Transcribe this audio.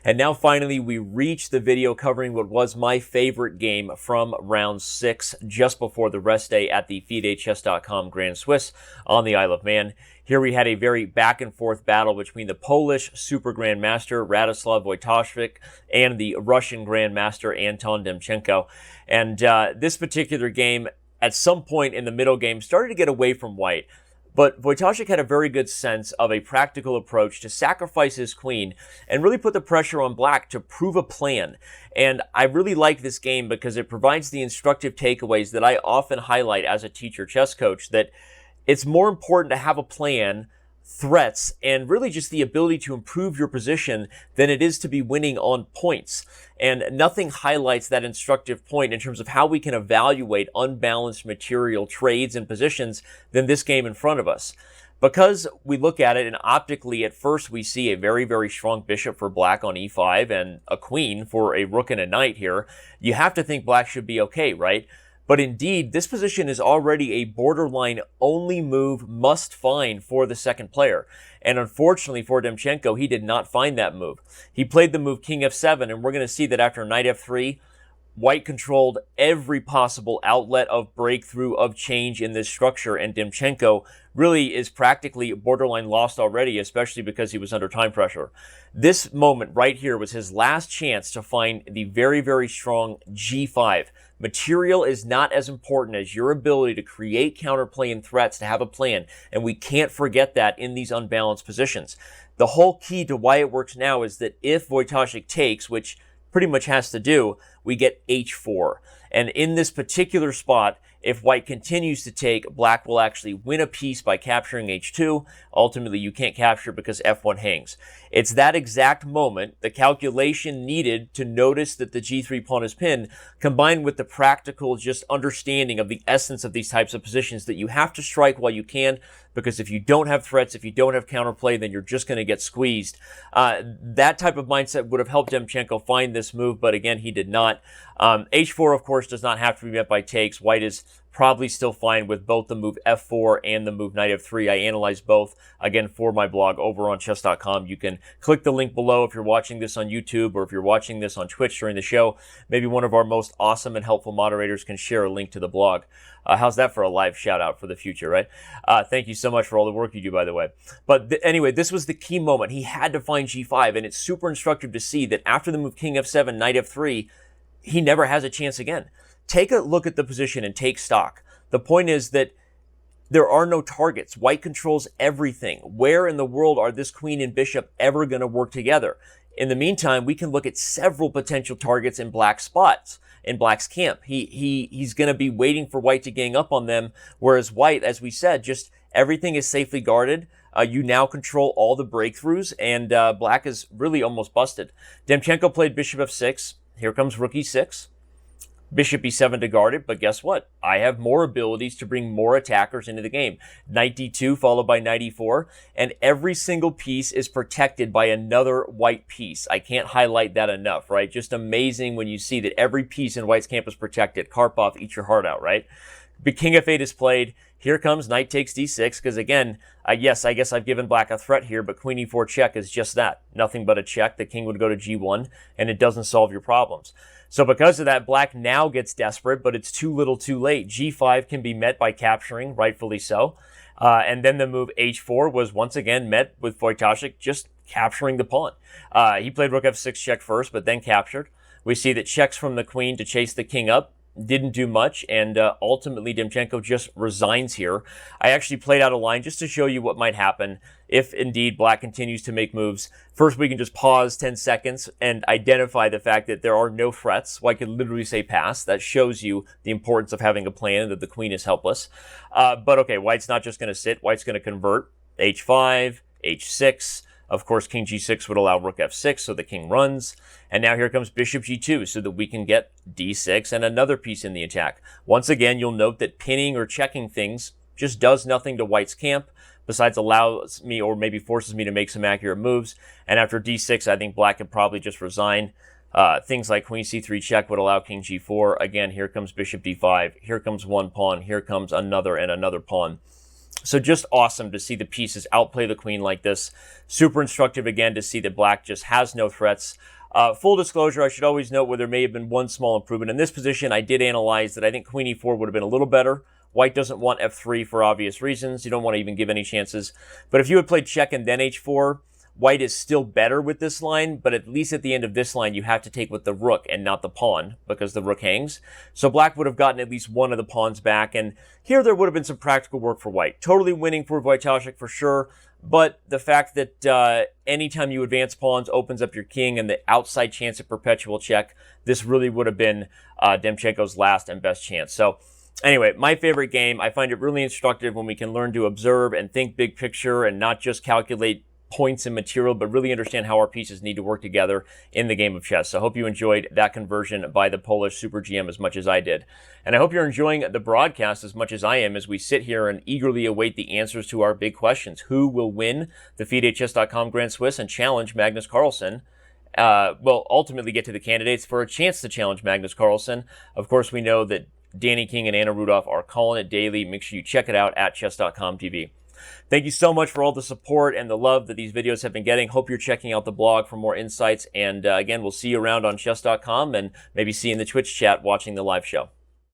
And now finally, we reach the video covering what was my favorite game from round 6, just before the rest day at the FIDE Chess.com Grand Swiss on the Isle of Man. Here we had a very back and forth battle between the Polish Super Grandmaster Radoslav Wojtaszek and the Russian Grandmaster Anton Demchenko. And this particular game, at some point in the middle game, started to get away from white. But Wojtaszek had a very good sense of a practical approach to sacrifice his queen and really put the pressure on black to prove a plan. And I really like this game because it provides the instructive takeaways that I often highlight as a teacher chess coach, that it's more important to have a plan, threats, and really just the ability to improve your position than it is to be winning on points. And nothing highlights that instructive point in terms of how we can evaluate unbalanced material trades and positions than this game in front of us. Because we look at it and optically at first we see a very, very strong bishop for black on e5 and a queen for a rook and a knight here, you have to think black should be okay, right? But indeed, this position is already a borderline only move must find for the second player. And unfortunately for Demchenko, he did not find that move. He played the move king f7, and we're going to see that after knight f3, white controlled every possible outlet of breakthrough, of change in this structure, and Demchenko really is practically borderline lost already, especially because he was under time pressure. This moment right here was his last chance to find the very, very strong g5. Material is not as important as your ability to create counterplay and threats, to have a plan, and we can't forget that in these unbalanced positions. The whole key to why it works now is that if Wojtaszek takes, which pretty much has to do, we get h4. And in this particular spot, if white continues to take, black will actually win a piece by capturing h2. Ultimately, you can't capture because f1 hangs. It's that exact moment, the calculation needed to notice that the g3 pawn is pinned, combined with the practical just understanding of the essence of these types of positions, that you have to strike while you can, because if you don't have threats, if you don't have counterplay, then you're just going to get squeezed. That type of mindset would have helped Demchenko find this move, but again, he did not. h4, of course, does not have to be met by takes. White is probably still fine with both the move f4 and the move knight f3. I analyzed both, again, for my blog over on Chess.com. You can click the link below if you're watching this on YouTube, or if you're watching this on Twitch during the show. Maybe one of our most awesome and helpful moderators can share a link to the blog. How's that for a live shout out for the future, right? Thank you so much for all the work you do, by the way. But anyway, this was the key moment. He had to find g5, and it's super instructive to see that after the move king f7, knight f3, he never has a chance again. Take a look at the position and take stock. The point is that there are no targets. White controls everything. Where in the world are this queen and bishop ever going to work together? In the meantime, we can look at several potential targets in black spots, in black's camp. He's going to be waiting for white to gang up on them, whereas white, as we said, just everything is safely guarded. You now control all the breakthroughs, and black is really almost busted. Demchenko played bishop f6. Here comes rook e6. Bishop e7 to guard it, but guess what? I have more abilities to bring more attackers into the game. Knight d2 followed by knight e4, and every single piece is protected by another white piece. I can't highlight that enough, right? Just amazing when you see that every piece in white's camp is protected. Karpov, eat your heart out, right? But king f8 is played. Here comes knight takes d6, because again, yes, I guess I've given black a threat here, but queen e4 check is just that. Nothing but a check. The king would go to g1, and it doesn't solve your problems. So because of that, black now gets desperate, but it's too little too late. g5 can be met by capturing, rightfully so. And then the move h4 was once again met with Wojtaszek just capturing the pawn. He played rook f6 check first, but then captured. We see that checks from the queen to chase the king up didn't do much, and ultimately Demchenko just resigns here. I actually played out a line just to show you what might happen if indeed black continues to make moves. First, we can just pause 10 seconds and identify the fact that there are no threats. White could literally say pass. That shows you the importance of having a plan, that the queen is helpless. But okay, white's not just going to sit. White's going to convert. h5, h6. Of course, king g6 would allow rook f6, so the king runs. And now here comes bishop g2, so that we can get d6 and another piece in the attack. Once again, you'll note that pinning or checking things just does nothing to white's camp, besides allows me, or maybe forces me, to make some accurate moves. And after d6, I think black could probably just resign. Things like queen c3 check would allow king g4. Again, here comes bishop d5. Here comes one pawn. Here comes another and another pawn. So just awesome to see the pieces outplay the queen like this. Super instructive again to see that black just has no threats. Full disclosure, I should always note where there may have been one small improvement. In this position, I did analyze that I think queen e4 would have been a little better. White doesn't want f3 for obvious reasons. You don't want to even give any chances. But if you had played check and then h4, white is still better with this line, but at least at the end of this line, you have to take with the rook and not the pawn because the rook hangs. So black would have gotten at least one of the pawns back, and here there would have been some practical work for white. Totally winning for Wojtaszek for sure, but the fact that anytime you advance pawns opens up your king and the outside chance at perpetual check, this really would have been Demchenko's last and best chance. So anyway, my favorite game. I find it really instructive when we can learn to observe and think big picture and not just calculate points and material, but really understand how our pieces need to work together in the game of chess. So I hope you enjoyed that conversion by the Polish Super GM as much as I did. And I hope you're enjoying the broadcast as much as I am as we sit here and eagerly await the answers to our big questions. Who will win the FIDE Chess.com Grand Swiss and challenge Magnus Carlsen? Well, ultimately get to the candidates for a chance to challenge Magnus Carlsen. Of course, we know that Danny King and Anna Rudolph are calling it daily. Make sure you check it out at Chess.com TV. Thank you so much for all the support and the love that these videos have been getting. Hope you're checking out the blog for more insights. And again, we'll see you around on Chess.com and maybe see you in the Twitch chat watching the live show.